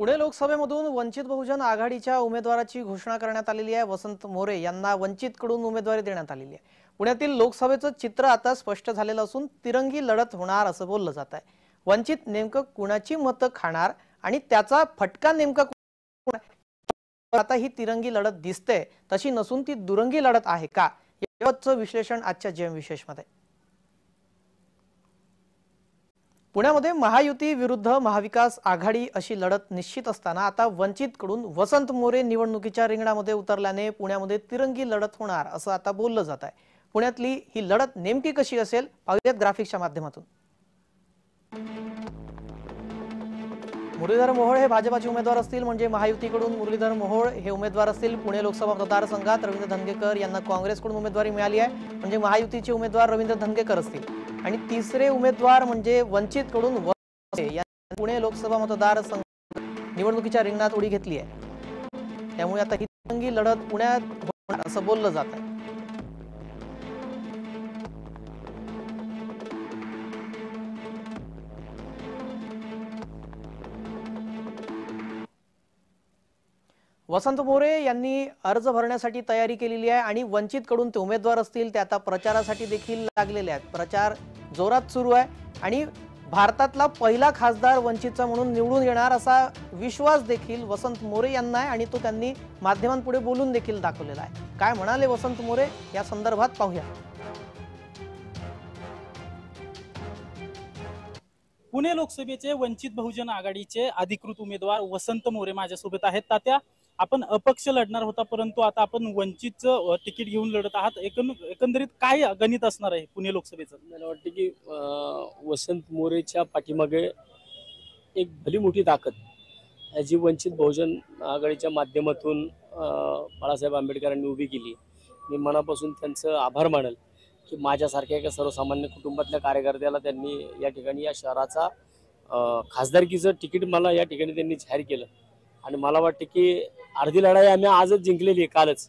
पुणे लोकसभेमधून वंचित बहुजन आघाडीच्या उमेदवाराची घोषणा करण्यात आलेली आहे। वसंत मोरे यांना वंचितकडून उमेदवारी देण्यात आलेली आहे। पुण्यातील लोकसभेचं चित्र आता स्पष्ट झालेलं असून तिरंगी लढत होणार असं बोललं जात आहे। वंचित नेमकं कुणाची मतं खाणार आणि त्याचा फटका नेमका आता ही तिरंगी लढत दिसते तशी नसून ती दुरंगी लढत आहे का, याचं विश्लेषण आजच्या जेम विशेषमध्ये। पुण्यामध्ये महायुती विरुद्ध महाविकास आघाडी अशी लढत निश्चित असताना आता वंचितकडून वसंत मोरे निवडणुकीच्या रिंगणामध्ये उतरल्याने पुण्यामध्ये तिरंगी लढत होणार असं आता बोललं जात आहे। पुण्यातली ही लढत नेमकी कशी असेल पाहूयात ग्राफिक्सच्या माध्यमातून। मुरलीधर मोहोळ हे भाजपाचे उमेदवार असतील, म्हणजे महायुतीकडून मुरलीधर मोहोळ हे उमेदवार असतील। पुणे लोकसभा मतदारसंघात रवींद्र धंगेकर यांना काँग्रेसकडून उमेदवारी मिळाली आहे, म्हणजे महायुतीचे उमेदवार रवींद्र धंगेकर असतील। आणि तिसरे उमेदवार म्हणजे वंचितकडून पुणे लोकसभा मतदारसंघ निवडणुकीच्या रिंगणात उडी घेतली आहे। त्यामुळे आता ही तिरंगी लढत पुण्यात होणार असं बोललं जात आहे। वसंत मोरे यांनी अर्ज भरण्यासाठी तयारी केलेली आहे आणि वंचितकडून ते उमेदवार असतील ते आता प्रचारासाठी देखील लागलेले आहेत। प्रचार जोरात सुरू आहे आणि भारतातला पहिला खासदार वंचितचा म्हणून निवडून येणार असा विश्वास देखील वसंत मोरे यांना आहे आणि तो त्यांनी माध्यमांपुढे बोलून देखील दाखवलेला आहे। काय म्हणाले वसंत मोरे या संदर्भात पाहूया। पुणे लोकसभेचे वंचित बहुजन आघाडीचे अधिकृत उमेदवार वसंत मोरे माझ्यासोबत आहेत। तात्या, आपण अपक्ष लढणार होता परंतु आता आपण वंचितचं तिकीट घेऊन लढत आहात। एकंदरीत काय गणित असणार आहे पुणे लोकसभेचं? मला वाटतं की वसंत मोरेच्या पाठीमागे एक भली मोठी ताकद जी वंचित बहुजन आघाडीच्या माध्यमातून बाळासाहेब आंबेडकरांनी उभी केली। मी मनापासून त्यांचं आभार मानेल की माझ्यासारख्या एका सर्वसामान्य कुटुंबातल्या कार्यकर्त्याला त्यांनी या ठिकाणी या शहराचा खासदारकीचं तिकीट मला या ठिकाणी त्यांनी जाहीर केलं। आणि मला वाटतं की अर्धी लढाई आम्ही आजच जिंकलेली आहे, कालच।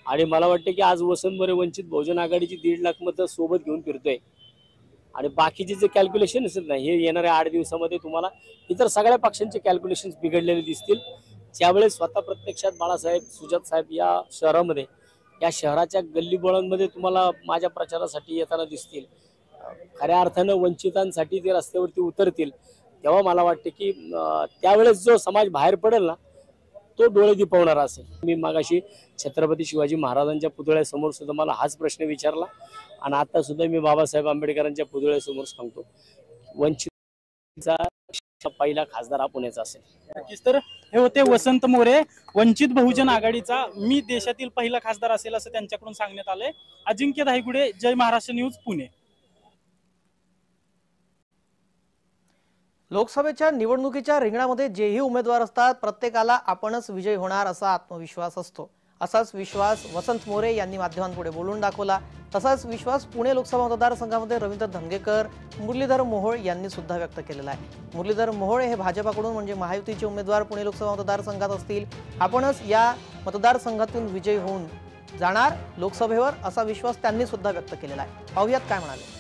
आणि मला वाटतं की आज वसंत मोरे वंचित बहुजन आघाडीची 1.5 लाख मतं सोबत घेऊन फिरतोय। आणि बाकीचे जे कॅल्क्युलेशन असेल ना, हे येणाऱ्या 8 दिवसामध्ये तुम्हाला इतर सगळ्या पक्षांचे कॅल्क्युलेशन्स बिघडलेले दिसतील। ज्यावेळेस स्वतः प्रत्यक्षात बाळासाहेब सुजात साहेब या शहरामध्ये, या शहराच्या गल्लीबोळांमध्ये तुम्हाला माझ्या प्रचारासाठी येताना दिसतील, खऱ्या अर्थानं वंचितांसाठी ते रस्त्यावरती उतरतील, तेव्हा मला वाटतं की त्यावेळेस जो समाज बाहेर पडेल ना, तो डोळे दिपवणारा असेल। मी मागाशी छत्रपती शिवाजी महाराजांच्या पुतळ्यासमोर सुद्धा मला हाच प्रश्न विचारला आणि आता सुद्धा मी बाबासाहेब आंबेडकरांच्या पुतळ्यासमोर सांगतो, वंचितचा पहिला खासदार हा पुण्याचा असेल। नक्कीच। तर हे होते वसंत मोरे, वंचित बहुजन आघाडीचा मी देशातील पहिला खासदार असेल असं त्यांच्याकडून सांगण्यात आलंय। अजिंक्य धायगुडे, जय महाराष्ट्र न्यूज, पुणे। लोकसभेच्या निवडणुकीच्या रिंगणामध्ये जेही उमेदवार असतात प्रत्येकाला आपणच विजयी होणार असा आत्मविश्वास असतो। असाच विश्वास वसंत मोरे यांनी माध्यमांपुढे बोलून दाखवला। तसाच विश्वास पुणे लोकसभा मतदारसंघामध्ये रवींद्र धंगेकर, मुरलीधर मोहोळ यांनी सुद्धा व्यक्त केलेला आहे। मुरलीधर मोहोळ हे भाजपाकडून म्हणजे महायुतीचे उमेदवार पुणे लोकसभा मतदारसंघात असतील। आपणच या मतदारसंघातून विजयी होऊन जाणार लोकसभेवर असा विश्वास त्यांनी सुद्धा व्यक्त केलेला आहे। पाहूयात काय म्हणाले।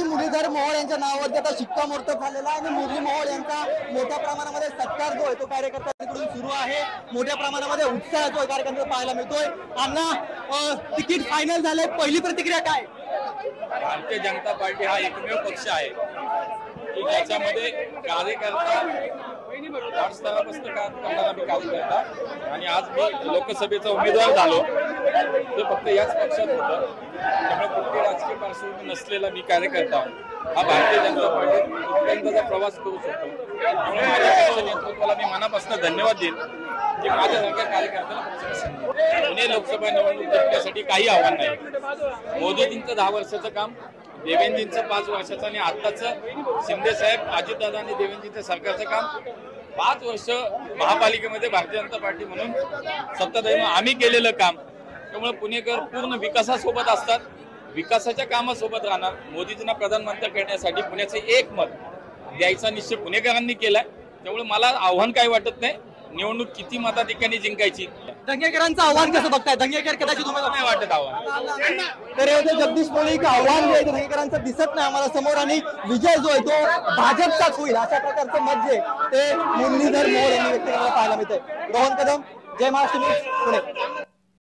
मुरलीधर मोहोळ यांच्या नावावरती आता शिक्कामोर्तब झालेला आहे आणि मुरली मोहोळ यांचा मोठ्या प्रमाणामध्ये सत्कार जो आहे तो कार्यकर्त्यांकडून सुरू आहे। मोठ्या प्रमाणामध्ये उत्साह जो कार्यकर्त्यांना पाहायला मिळतोय। अण्णा, तिकीट फायनल झालंय, पहिली प्रतिक्रिया काय? भारतीय जनता पार्टी हा एकमेव पक्ष आहे की ज्याच्यामध्ये कार्यकर्ता स्तरापासून करणारा मी कार्यकर्ता आणि आज मी लोकसभेचा उमेदवार झालो ते फक्त याच पक्षात होतं। त्यामुळे कुठली राजकीय पार्श्वभूमी नसलेला मी कार्यकर्ता हा भारतीय जनता पार्टीचा प्रवास करू शकतो। त्यामुळे माझ्या पक्ष नेतृत्वाला मी मनापासून धन्यवाद देईन की माझ्यासारख्या कार्यकर्त्याला पुणे लोकसभा निवडणूक जिंकण्यासाठी काही आव्हान नाही। मोदीजींचं 10 वर्षाचं काम, देवेंद्रजींचं 5 वर्षाचं आणि आत्ताचं शिंदे साहेब, अजितदादा आणि देवेंद्रजींचं सरकारचं काम 5 वर्ष महापालिकेमध्ये भारतीय जनता पार्टी म्हणून सत्ताधारी आम्ही केलेलं काम। त्यामुळे पुणेकर पूर्ण विकासासोबत असतात, विकासाच्या कामासोबत राहणार। मोदीजींना प्रधानमंत्री करण्यासाठी पुण्याचे एक मत द्यायचा निश्चय पुणेकरांनी केलाय। त्यामुळे मला आव्हान काय वाटत नाही, निवडणूक किती मताधिक्याने जिंकायची दंगेकरांचं आव्हान कसं बघताय? दंगेकर कदाचित नाही वाटत आव्हान. तर हे जगदीश मुळीक आव्हान जे आहे ते दंगेकरांचं दिसत नाही आम्हाला समोर, आणि विजय जो आहे तो भाजपचाच होईल अशा प्रकारचं मत जे ते मुरलीधर मोहोळ यांनी व्यक्त करायला पाहायला मिळतंय. रोहन कदम, जय महाराष्ट्र न्यूज, पुणे.